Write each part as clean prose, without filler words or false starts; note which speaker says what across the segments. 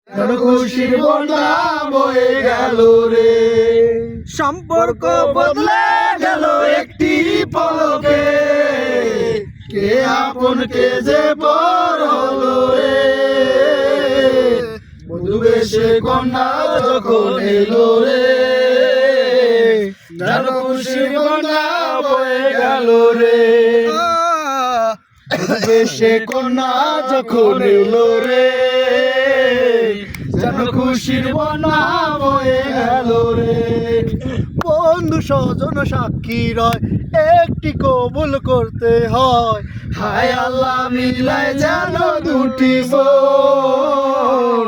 Speaker 1: যেন খুশির বন্যা বয়ে গেল রে।
Speaker 2: সম্পর্ক বদলে গেল
Speaker 1: একটি পলকে, কে আপন কে যে পর হলো রে। বধূ বেশে কন্যা যখন এলো রে, যেন খুশির বন্যা বয়ে গেল রে। বধূ বেশে কন্যা যখন এলো রে, যেন খুশির বন্যা বয়ে গেল রে।
Speaker 2: বন্ধু স্বজন সাক্ষী রয়, একটি কবুল করতে হয়।
Speaker 1: হায় আল্লাহ মিলায় যেন দুটি মন,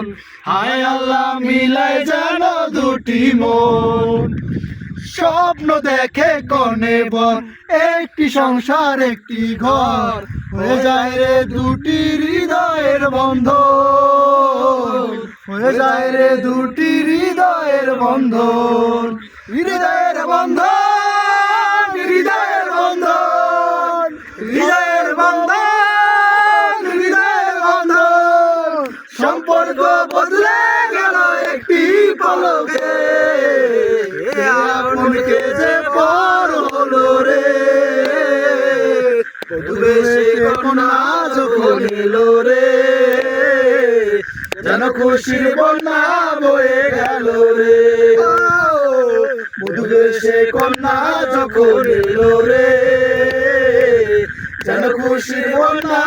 Speaker 1: হায় আল্লাহ মিলায় যেন দুটি মন।
Speaker 2: স্বপ্ন দেখে কনে বর, একটি সংসার একটি ঘর।
Speaker 1: হয়ে যায় রে দুটি হৃদয়ের বন্ধন, হয়ে যায় রে দুটি হৃদয়ের বন্ধন। হৃদয়ের বন্ধন, হৃদয়ের বন্ধন, হৃদয়ের বন্ধন, হৃদয়ের বন্ধন। সম্পর্ক বদলে গেল একটি পলকে, আপনকে যে পর হলো রে। বধূ বেশে কন্যা যখন এলো রে, যেন খুশির বন্যা বয়ে গেল রে। বধূ বেশে কন্যা যখন এলো রে, যেন খুশির বন্যা